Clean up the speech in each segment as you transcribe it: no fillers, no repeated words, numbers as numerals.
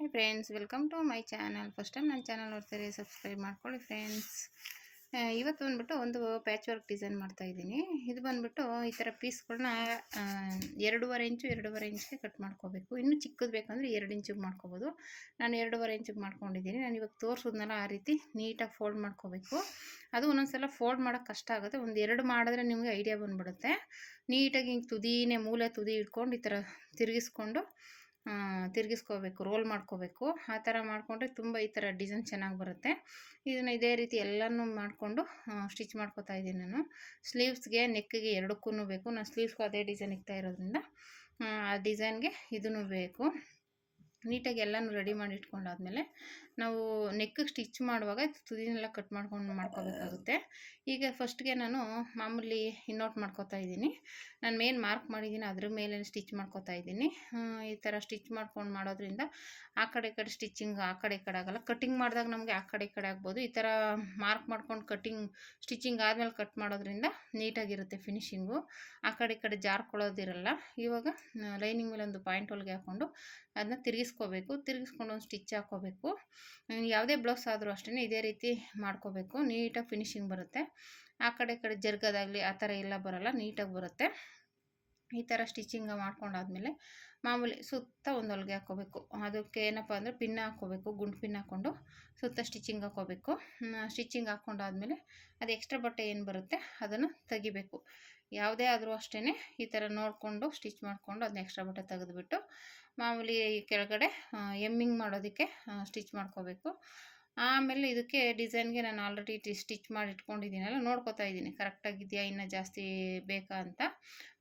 Hi friends, welcome to my channel. First time ನನ್ನ channel ನೋಡ್ತಾರೆ, subscribe ಮಾಡ್ಕೊಳ್ಳಿ friends. ಇವತ್ತು ಬಂದುಬಿಟ್ಟು ಒಂದು ಪ್ಯಾಚ್ ವರ್ಕ್ ಡಿಸೈನ್ ಮಾಡ್ತಾಯಿದ್ದೀನಿ. ಇದು ಬಂದುಬಿಟ್ಟು ಈ ಥರ ಪೀಸ್ಗಳನ್ನ 2.5 ಇಂಚು 2.5 ಇಂಚ್ಗೆ ಕಟ್ ಮಾಡ್ಕೋಬೇಕು. ಇನ್ನೂ ಚಿಕ್ಕದು ಬೇಕಂದರೆ 2 ಇಂಚಿಗೆ ಮಾಡ್ಕೋಬೋದು. ನಾನು 2.5 ಇಂಚಿಗೆ ಮಾಡ್ಕೊಂಡಿದ್ದೀನಿ. ನಾನು ಇವಾಗ ತೋರಿಸೋದ್ನಲ್ಲ ಆ ರೀತಿ ನೀಟಾಗಿ ಫೋಲ್ಡ್ ಮಾಡ್ಕೋಬೇಕು. ಅದು ಒಂದೊಂದ್ಸಲ ಫೋಲ್ಡ್ ಮಾಡೋಕ್ಕೆ ಕಷ್ಟ ಆಗುತ್ತೆ. ಒಂದು 2 ಮಾಡಿದ್ರೆ ನಿಮಗೆ ಐಡಿಯಾ ಬಂದುಬಿಡುತ್ತೆ. ನೀಟಾಗಿ ಹಿಂಗೆ ತುದಿನೇ ಮೂಲೆ ತುದಿ ಇಟ್ಕೊಂಡು ಈ ಥರ ತಿರುಗಿಸ್ಕೋಬೇಕು, ರೋಲ್ ಮಾಡ್ಕೋಬೇಕು. ಆ ಥರ ಮಾಡಿಕೊಂಡ್ರೆ ತುಂಬ ಈ ಥರ ಡಿಸೈನ್ ಚೆನ್ನಾಗಿ ಬರುತ್ತೆ. ಇದನ್ನು ಇದೇ ರೀತಿ ಎಲ್ಲನೂ ಮಾಡಿಕೊಂಡು ಸ್ಟಿಚ್ ಮಾಡ್ಕೋತಾ ಇದ್ದೀನಿ ನಾನು. ಸ್ಲೀವ್ಸ್ಗೆ, ನೆಕ್ಕಿಗೆ ಎರಡಕ್ಕೂ ಬೇಕು. ನಾನು ಸ್ಲೀವ್ಸ್ಗೂ ಅದೇ ಡಿಸೈನ್ ಇಕ್ತಾ ಇರೋದ್ರಿಂದ ಆ ಡಿಸೈನ್ಗೆ ಇದೂ ಬೇಕು. ನೀಟಾಗಿ ಎಲ್ಲನೂ ರೆಡಿ ಮಾಡಿ ಇಟ್ಕೊಂಡಾದ್ಮೇಲೆ ನಾವು ನೆಕ್ಕಿಗೆ ಸ್ಟಿಚ್ ಮಾಡುವಾಗ ತುದಿನೆಲ್ಲ ಕಟ್ ಮಾಡ್ಕೋಬೇಕಾಗುತ್ತೆ. ಈಗ ಫಸ್ಟ್ಗೆ ನಾನು ಮಾಮೂಲಿ ಇನ್ನೋಟ್ ಮಾಡ್ಕೋತಾ ಇದ್ದೀನಿ. ನಾನು ಮೇನ್ ಮಾರ್ಕ್ ಮಾಡಿದ್ದೀನಿ, ಅದ್ರ ಮೇಲೆ ಸ್ಟಿಚ್ ಮಾಡ್ಕೋತಾ ಇದ್ದೀನಿ. ಈ ಥರ ಸ್ಟಿಚ್ ಮಾಡೋದ್ರಿಂದ ಆ ಕಡೆ ಈ ಕಡೆ ಸ್ಟಿಚಿಂಗ್ ಆ ಕಡೆ ಈ ಕಡೆ ಆಗೋಲ್ಲ. ಕಟ್ಟಿಂಗ್ ಮಾಡಿದಾಗ ನಮಗೆ ಆ ಕಡೆ ಈ ಕಡೆ ಆಗ್ಬೋದು. ಈ ಥರ ಮಾರ್ಕ್ ಮಾಡ್ಕೊಂಡು ಸ್ಟಿಚಿಂಗ್ ಆದಮೇಲೆ ಕಟ್ ಮಾಡೋದ್ರಿಂದ ನೀಟಾಗಿರುತ್ತೆ ಫಿನಿಶಿಂಗು. ಆ ಕಡೆ ಈ ಕಡೆ ಜಾರ್ಕೊಳ್ಳೋದಿರಲ್ಲ. ಇವಾಗ ಲೈನಿಂಗ್ ಮೇಲೆ ಒಂದು ಪಾಯಿಂಟ್ ಹೊಲಿಗೆ ಹಾಕ್ಕೊಂಡು ಅದನ್ನ ತಿರುಗಿಸ್ಕೊಂಡು ಒಂದು ಸ್ಟಿಚ್ ಹಾಕ್ಕೋಬೇಕು. ಯಾವುದೇ ಬ್ಲೌಸ್ ಆದರೂ ಅಷ್ಟೇ ಇದೇ ರೀತಿ ಮಾಡ್ಕೋಬೇಕು. ನೀಟಾಗಿ ಫಿನಿಶಿಂಗ್ ಬರುತ್ತೆ. ಆ ಕಡೆ ಈ ಕಡೆ ಜರ್ಗೋದಾಗಲಿ ಆ ಥರ ಎಲ್ಲ ಬರೋಲ್ಲ, ನೀಟಾಗಿ ಬರುತ್ತೆ. ಈ ಥರ ಸ್ಟಿಚಿಂಗ್ ಮಾಡ್ಕೊಂಡಾದ್ಮೇಲೆ ಮಾಮೂಲಿ ಸುತ್ತ ಒಂದು ಹೊಲಿಗೆ ಹಾಕ್ಕೋಬೇಕು. ಅದಕ್ಕೆ ಏನಪ್ಪ ಅಂದರೆ ಪಿನ್ ಹಾಕ್ಕೋಬೇಕು. ಗುಂಡು ಪಿನ್ ಹಾಕ್ಕೊಂಡು ಸುತ್ತ ಸ್ಟಿಚಿಂಗ್ ಹಾಕ್ಕೋಬೇಕು. ಸ್ಟಿಚಿಂಗ್ ಹಾಕ್ಕೊಂಡಾದ್ಮೇಲೆ ಅದು ಎಕ್ಸ್ಟ್ರಾ ಬಟ್ಟೆ ಏನು ಬರುತ್ತೆ ಅದನ್ನು ತೆಗಿಬೇಕು. ಯಾವುದೇ ಆದರೂ ಅಷ್ಟೇ ಈ ಥರ ನೋಡಿಕೊಂಡು ಸ್ಟಿಚ್ ಮಾಡಿಕೊಂಡು ಅದನ್ನ ಎಕ್ಸ್ಟ್ರಾ ಬಟ್ಟೆ ತೆಗೆದುಬಿಟ್ಟು ಮಾಮೂಲಿ ಕೆಳಗಡೆ ಎಮ್ಮಿಂಗ್ ಮಾಡೋದಕ್ಕೆ ಸ್ಟಿಚ್ ಮಾಡ್ಕೋಬೇಕು. ಆಮೇಲೆ ಇದಕ್ಕೆ ಡಿಸೈನ್ಗೆ ನಾನು ಆಲ್ರೆಡಿ ಸ್ಟಿಚ್ ಮಾಡಿ ಇಟ್ಕೊಂಡಿದ್ದೀನಲ್ಲ, ನೋಡ್ಕೋತಾ ಇದ್ದೀನಿ ಕರೆಕ್ಟಾಗಿದೆಯಾ, ಇನ್ನೂ ಜಾಸ್ತಿ ಬೇಕಾ ಅಂತ.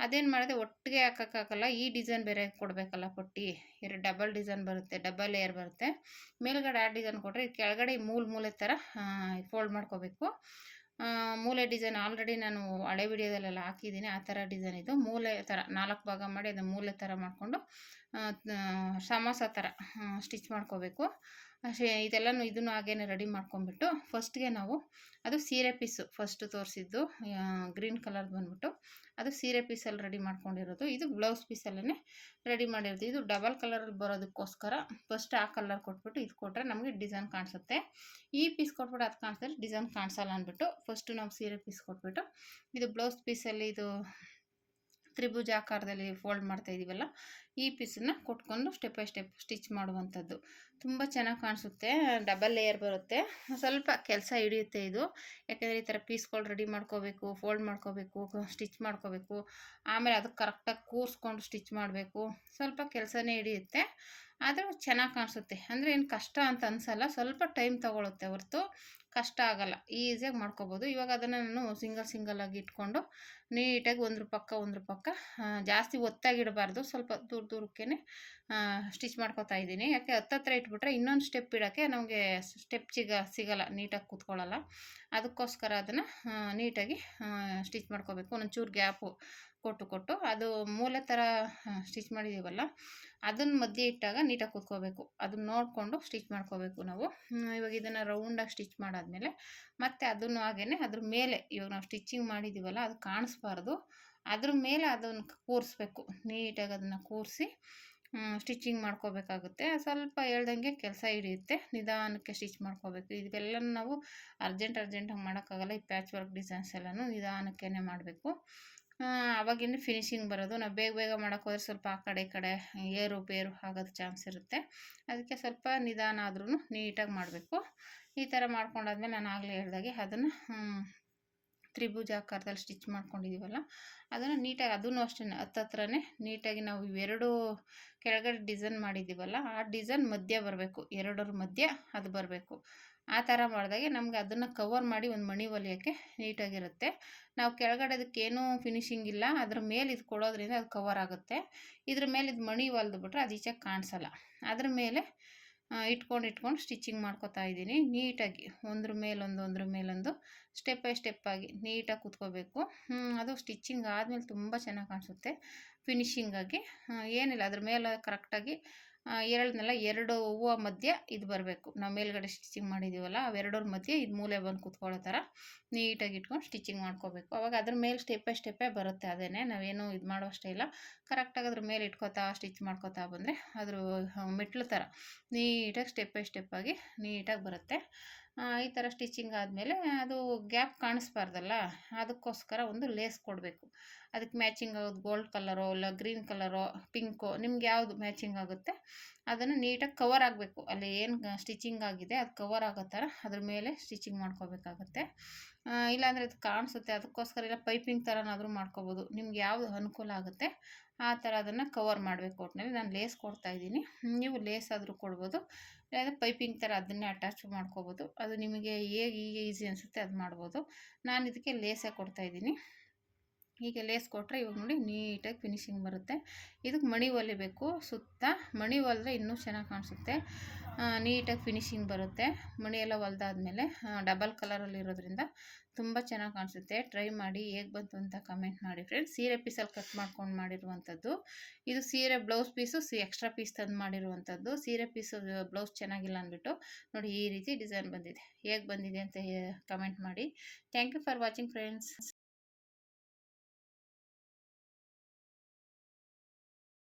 ಅದೇನು ಮಾಡಿದೆ, ಒಟ್ಟಿಗೆ ಹಾಕೋಕ್ಕಾಗಲ್ಲ. ಈ ಡಿಸೈನ್ ಬೇರೆ ಕೊಡಬೇಕಲ್ಲ ಪಟ್ಟಿ. ಡಬಲ್ ಡಿಸೈನ್ ಬರುತ್ತೆ, ಡಬಲ್ ಲೇಯರ್ ಬರುತ್ತೆ. ಮೇಲ್ಗಡೆ ಆ ಡಿಸೈನ್ ಕೊಟ್ಟರೆ ಕೆಳಗಡೆ ಮೂಲೆ ಥರ ಫೋಲ್ಡ್ ಮಾಡ್ಕೋಬೇಕು. ಮೂಲೆ ಡಿಸೈನ್ ಆಲ್ರೆಡಿ ನಾನು ಹಳೆ ವಿಡಿಯೋದಲ್ಲೆಲ್ಲ ಹಾಕಿದ್ದೀನಿ. ಆ ಥರ ಡಿಸೈನ್ ಇದು. ಮೂಲೆ ಥರ 4 ಭಾಗ ಮಾಡಿ ಅದನ್ನು ಮೂಲೆ ಥರ ಮಾಡಿಕೊಂಡು ಸಮೋಸ ಥರ ಸ್ಟಿಚ್ ಮಾಡ್ಕೋಬೇಕು. ಇದೆಲ್ಲನೂ ಇದನ್ನು ಹಾಗೇನೆ ರೆಡಿ ಮಾಡ್ಕೊಂಡ್ಬಿಟ್ಟು ಫಸ್ಟ್ಗೆ ನಾವು ಅದು ಸೀರೆ ಪೀಸು ಫಸ್ಟು ತೋರಿಸಿದ್ದು ಗ್ರೀನ್ ಕಲರ್ ಬಂದ್ಬಿಟ್ಟು ಅದು ಸೀರೆ ಪೀಸಲ್ಲಿ ರೆಡಿ ಮಾಡ್ಕೊಂಡಿರೋದು. ಇದು ಬ್ಲೌಸ್ ಪೀಸಲ್ಲೇ ರೆಡಿ ಮಾಡಿರೋದು. ಇದು ಡಬಲ್ ಕಲರಲ್ಲಿ ಬರೋದಕ್ಕೋಸ್ಕರ ಫಸ್ಟ್ ಆ ಕಲರ್ ಕೊಟ್ಬಿಟ್ಟು ಇದು ಕೊಟ್ಟರೆ ನಮಗೆ ಡಿಸೈನ್ ಕಾಣಿಸುತ್ತೆ. ಈ ಪೀಸ್ ಕೊಟ್ಬಿಟ್ಟು ಅದು ಕಾಣಿಸಿದ್ರೆ ಡಿಸೈನ್ ಕಾಣಿಸಲ್ಲ ಅಂದ್ಬಿಟ್ಟು ಫಸ್ಟು ನಾವು ಸೀರೆ ಪೀಸ್ ಕೊಟ್ಬಿಟ್ಟು ಇದು ಬ್ಲೌಸ್ ಪೀಸಲ್ಲಿ ಇದು ತ್ರಿಭುಜ ಆಕಾರದಲ್ಲಿ ಫೋಲ್ಡ್ ಮಾಡ್ತಾ ಇದ್ದೀವಲ್ಲ, ಈ ಪೀಸನ್ನು ಕೊಟ್ಕೊಂಡು ಸ್ಟೆಪ್ ಬೈ ಸ್ಟೆಪ್ ಸ್ಟಿಚ್ ಮಾಡುವಂಥದ್ದು. ತುಂಬ ಚೆನ್ನಾಗಿ ಕಾಣಿಸುತ್ತೆ. ಡಬಲ್ ಲೇಯರ್ ಬರುತ್ತೆ. ಸ್ವಲ್ಪ ಕೆಲಸ ಹಿಡಿಯುತ್ತೆ ಇದು. ಯಾಕೆಂದರೆ ಈ ಥರ ಪೀಸ್ಗಳು ರೆಡಿ ಮಾಡ್ಕೋಬೇಕು, ಫೋಲ್ಡ್ ಮಾಡ್ಕೋಬೇಕು, ಸ್ಟಿಚ್ ಮಾಡ್ಕೋಬೇಕು. ಆಮೇಲೆ ಅದಕ್ಕೆ ಕರೆಕ್ಟಾಗಿ ಕೂರಿಸ್ಕೊಂಡು ಸ್ಟಿಚ್ ಮಾಡಬೇಕು. ಸ್ವಲ್ಪ ಕೆಲಸನೇ ಹಿಡಿಯುತ್ತೆ. ಆದರೂ ಚೆನ್ನಾಗಿ ಕಾಣಿಸುತ್ತೆ. ಅಂದರೆ ಏನು ಕಷ್ಟ ಅಂತ ಅನಿಸಲ್ಲ. ಸ್ವಲ್ಪ ಟೈಮ್ ತೊಗೊಳುತ್ತೆ ಹೊರತು ಕಷ್ಟ ಆಗೋಲ್ಲ. ಈಸಿಯಾಗಿ ಮಾಡ್ಕೋಬೋದು. ಇವಾಗ ಅದನ್ನು ನಾನು ಸಿಂಗಲ್ಲಾಗಿ ಇಟ್ಕೊಂಡು ನೀಟಾಗಿ ಒಂದ್ರ ಪಕ್ಕ ಜಾಸ್ತಿ ಒತ್ತಾಗಿಡಬಾರ್ದು. ಸ್ವಲ್ಪ ದೂರಕ್ಕೆ ಸ್ಟಿಚ್ ಮಾಡ್ಕೋತಾ ಇದ್ದೀನಿ. ಯಾಕೆ ಹತ್ತತ್ರ ಇಟ್ಬಿಟ್ರೆ ಇನ್ನೊಂದು ಸ್ಟೆಪ್ ಇಡೋಕ್ಕೆ ನಮಗೆ ಸ್ಟೆಪ್ ಸಿಗಲ್ಲ, ನೀಟಾಗಿ ಕೂತ್ಕೊಳ್ಳಲ್ಲ. ಅದಕ್ಕೋಸ್ಕರ ಅದನ್ನು ನೀಟಾಗಿ ಸ್ಟಿಚ್ ಮಾಡ್ಕೋಬೇಕು. ಒಂದೊಂಚೂರು ಗ್ಯಾಪು ಕೊಟ್ಟು ಅದು ಮೂಲೆ ಥರ ಸ್ಟಿಚ್ ಮಾಡಿದ್ದೀವಲ್ಲ, ಅದನ್ನು ಮಧ್ಯೆ ಇಟ್ಟಾಗ ನೀಟಾಗಿ ಕೂತ್ಕೋಬೇಕು. ಅದನ್ನ ನೋಡಿಕೊಂಡು ಸ್ಟಿಚ್ ಮಾಡ್ಕೋಬೇಕು ನಾವು. ಇವಾಗ ಇದನ್ನು ರೌಂಡಾಗಿ ಸ್ಟಿಚ್ ಮಾಡಾದ್ಮೇಲೆ ಮತ್ತೆ ಅದನ್ನು ಹಾಗೇ ಅದ್ರ ಮೇಲೆ ಇವಾಗ ನಾವು ಸ್ಟಿಚಿಂಗ್ ಮಾಡಿದ್ದೀವಲ್ಲ ಅದು ಕಾಣಿಸ್ಬಾರ್ದು. ಅದ್ರ ಮೇಲೆ ಅದನ್ನು ಕೂರಿಸ್ಬೇಕು. ನೀಟಾಗಿ ಅದನ್ನು ಕೂರಿಸಿ ಸ್ಟಿಚಿಂಗ್ ಮಾಡ್ಕೋಬೇಕಾಗುತ್ತೆ. ಸ್ವಲ್ಪ ಹೇಳ್ದಂಗೆ ಕೆಲಸ ಹಿಡಿಯುತ್ತೆ. ನಿಧಾನಕ್ಕೆ ಸ್ಟಿಚ್ ಮಾಡ್ಕೋಬೇಕು. ಇದೆಲ್ಲನೂ ನಾವು ಅರ್ಜೆಂಟಾಗಿ ಮಾಡೋಕ್ಕಾಗಲ್ಲ. ಈ ಪ್ಯಾಚ್ ವರ್ಕ್ ಡಿಸೈನ್ಸ್ ಎಲ್ಲನೂ ನಿಧಾನಕ್ಕೇ ಮಾಡಬೇಕು. ಅವಾಗಿಂದ ಫಿನಿಶಿಂಗ್ ಬರೋದು. ನಾವು ಬೇಗ ಮಾಡೋಕ್ಕೆ ಹೋದರೆ ಸ್ವಲ್ಪ ಆ ಕಡೆ ಈ ಕಡೆ ಏರು ಆಗೋದು ಚಾನ್ಸ್ ಇರುತ್ತೆ. ಅದಕ್ಕೆ ಸ್ವಲ್ಪ ನಿಧಾನ ಆದ್ರೂ ನೀಟಾಗಿ ಮಾಡಬೇಕು. ಈ ಥರ ಮಾಡ್ಕೊಂಡಾದ್ಮೇಲೆ ನಾನು ಆಗಲೇ ಹೇಳ್ದಾಗೆ ಅದನ್ನು ತ್ರಿಭುಜ ಆಕಾರದಲ್ಲಿ ಸ್ಟಿಚ್ ಮಾಡ್ಕೊಂಡಿದ್ದೀವಲ್ಲ ಅದನ್ನು ನೀಟಾಗಿ ಅದನ್ನು ಅಷ್ಟೇ ಹತ್ತತ್ರನೇ ನೀಟಾಗಿ ನಾವು ಇವೆರಡು ಕೆಳಗಡೆ ಡಿಸೈನ್ ಮಾಡಿದ್ದೀವಲ್ಲ ಆ ಡಿಸೈನ್ ಮಧ್ಯ ಬರಬೇಕು. ಎರಡರ ಮಧ್ಯೆ ಅದು ಬರಬೇಕು. ಆ ಥರ ಮಾಡಿದಾಗೆ ನಮಗೆ ಅದನ್ನು ಕವರ್ ಮಾಡಿ ಒಂದು ಮಣಿ ಹೊಲಿಯೋಕ್ಕೆ ನೀಟಾಗಿರುತ್ತೆ. ನಾವು ಕೆಳಗಡೆ ಅದಕ್ಕೇನೂ ಫಿನಿಶಿಂಗ್ ಇಲ್ಲ, ಅದ್ರ ಮೇಲೆ ಇದು ಕೊಡೋದ್ರಿಂದ ಅದು ಕವರ್ ಆಗುತ್ತೆ. ಇದ್ರ ಮೇಲೆ ಇದು ಮಣಿ ಹೊಲಿದ್ಬಿಟ್ರೆ ಅದು ಈಚೆಗೆ ಕಾಣಿಸಲ್ಲ. ಅದ್ರ ಮೇಲೆ ಇಟ್ಕೊಂಡು ಸ್ಟಿಚಿಂಗ್ ಮಾಡ್ಕೋತಾ ಇದ್ದೀನಿ. ನೀಟಾಗಿ ಒಂದ್ರ ಮೇಲೊಂದು ಸ್ಟೆಪ್ ಬೈ ಸ್ಟೆಪ್ ಆಗಿ ನೀಟಾಗಿ ಕೂತ್ಕೋಬೇಕು. ಅದು ಸ್ಟಿಚಿಂಗ್ ಆದಮೇಲೆ ತುಂಬ ಚೆನ್ನಾಗಿ ಕಾಣಿಸುತ್ತೆ ಫಿನಿಶಿಂಗಾಗಿ. ಏನಿಲ್ಲ, ಅದ್ರ ಮೇಲೆ ಕರೆಕ್ಟಾಗಿ ಎರಡನ್ನೆಲ್ಲ 2 ಹೂವು ಮಧ್ಯೆ ಇದು ಬರಬೇಕು. ನಾವು ಮೇಲ್ಗಡೆ ಸ್ಟಿಚಿಂಗ್ ಮಾಡಿದ್ದೀವಲ್ಲ ಅವೆರಡರ ಮಧ್ಯೆ ಇದು ಮೂಲೆ ಬಂದು ಕೂತ್ಕೊಳ್ಳೋ ಥರ ನೀಟಾಗಿ ಇಟ್ಕೊಂಡು ಸ್ಟಿಚಿಂಗ್ ಮಾಡ್ಕೋಬೇಕು. ಅವಾಗ ಅದ್ರ ಮೇಲೆ ಸ್ಟೆಪ್ ಬೈ ಸ್ಟೆಪ್ಪೇ ಬರುತ್ತೆ. ಅದೇನೆ ನಾವೇನು ಇದು ಮಾಡೋಷ್ಟೇ ಇಲ್ಲ. ಕರೆಕ್ಟಾಗಿ ಅದ್ರ ಮೇಲೆ ಇಟ್ಕೋತಾ ಸ್ಟಿಚ್ ಮಾಡ್ಕೋತಾ ಬಂದರೆ ಅದ್ರ ಮೆಟ್ಲು ಥರ ನೀಟಾಗಿ ಸ್ಟೆಪ್ ಬೈ ಸ್ಟೆಪ್ಪಾಗಿ ನೀಟಾಗಿ ಬರುತ್ತೆ. ಈ ಥರ ಸ್ಟಿಚಿಂಗ್ ಆದಮೇಲೆ ಅದು ಗ್ಯಾಪ್ ಕಾಣಿಸ್ಬಾರ್ದಲ್ಲ, ಅದಕ್ಕೋಸ್ಕರ ಒಂದು ಲೇಸ್ ಕೊಡಬೇಕು. ಅದಕ್ಕೆ ಮ್ಯಾಚಿಂಗ್ ಆಗೋದು ಗೋಲ್ಡ್ ಕಲರೋ ಇಲ್ಲ ಗ್ರೀನ್ ಕಲರೋ ಪಿಂಕೋ ನಿಮ್ಗೆ ಯಾವುದು ಮ್ಯಾಚಿಂಗ್ ಆಗುತ್ತೆ ಅದನ್ನು ನೀಟಾಗಿ ಕವರ್ ಆಗಬೇಕು. ಅಲ್ಲಿ ಏನು ಸ್ಟಿಚಿಂಗ್ ಆಗಿದೆ ಅದು ಕವರ್ ಆಗೋ ಥರ ಅದ್ರ ಮೇಲೆ ಸ್ಟಿಚಿಂಗ್ ಮಾಡ್ಕೋಬೇಕಾಗತ್ತೆ. ಇಲ್ಲಾಂದರೆ ಅದು ಕಾಣಿಸುತ್ತೆ. ಅದಕ್ಕೋಸ್ಕರ ಇಲ್ಲ ಪೈಪಿಂಗ್ ಥರನಾದರೂ ಮಾಡ್ಕೋಬೋದು. ನಿಮ್ಗೆ ಯಾವುದು ಅನುಕೂಲ ಆಗುತ್ತೆ ಆ ಥರ ಅದನ್ನು ಕವರ್ ಮಾಡಬೇಕು. ಒಟ್ಟಿನಲ್ಲಿ ನಾನು ಲೇಸ್ ಕೊಡ್ತಾಯಿದ್ದೀನಿ, ನೀವು ಲೇಸ್ ಆದರೂ ಕೊಡ್ಬೋದು, ಇಲ್ಲಾಂದರೆ ಪೈಪಿಂಗ್ ಥರ ಅದನ್ನೇ ಅಟ್ಯಾಚ್ ಮಾಡ್ಕೋಬೋದು. ಅದು ನಿಮಗೆ ಹೇಗೆ ಈಸಿ ಅನಿಸುತ್ತೆ ಅದು ಮಾಡ್ಬೋದು. ನಾನು ಇದಕ್ಕೆ ಲೇಸೇ ಕೊಡ್ತಾಯಿದ್ದೀನಿ. ಹೀಗೆ ಲೇಸ್ ಕೊಟ್ಟರೆ ಇವಾಗ ನೋಡಿ ನೀಟಾಗಿ ಫಿನಿಶಿಂಗ್ ಬರುತ್ತೆ. ಇದಕ್ಕೆ ಮಣಿ ಹೊಲಿಬೇಕು. ಸುತ್ತ ಮಣಿ ಹೊಲಿದ್ರೆ ಇನ್ನೂ ಚೆನ್ನಾಗಿ ಕಾಣಿಸುತ್ತೆ, ನೀಟಾಗಿ ಫಿನಿಶಿಂಗ್ ಬರುತ್ತೆ. ಮಣಿ ಎಲ್ಲ ಹೊಲ್ದಾದ್ಮೇಲೆ ಡಬಲ್ ಕಲರಲ್ಲಿರೋದ್ರಿಂದ ತುಂಬ ಚೆನ್ನಾಗಿ ಕಾಣಿಸುತ್ತೆ. ಟ್ರೈ ಮಾಡಿ, ಹೇಗೆ ಬಂತು ಅಂತ ಕಮೆಂಟ್ ಮಾಡಿ ಫ್ರೆಂಡ್ಸ್. ಸೀರೆ ಪೀಸಲ್ಲಿ ಕಟ್ ಮಾಡ್ಕೊಂಡು ಮಾಡಿರುವಂಥದ್ದು ಇದು. ಸೀರೆ ಬ್ಲೌಸ್ ಪೀಸು ಎಕ್ಸ್ಟ್ರಾ ಪೀಸ್ ತಂದು ಮಾಡಿರುವಂಥದ್ದು. ಸೀರೆ ಪೀಸು ಬ್ಲೌಸ್ ಚೆನ್ನಾಗಿಲ್ಲ ಅಂದ್ಬಿಟ್ಟು ನೋಡಿ ಈ ರೀತಿ ಡಿಸೈನ್ ಬಂದಿದೆ. ಹೇಗೆ ಬಂದಿದೆ ಅಂತ ಕಮೆಂಟ್ ಮಾಡಿ. Thank you for watching friends.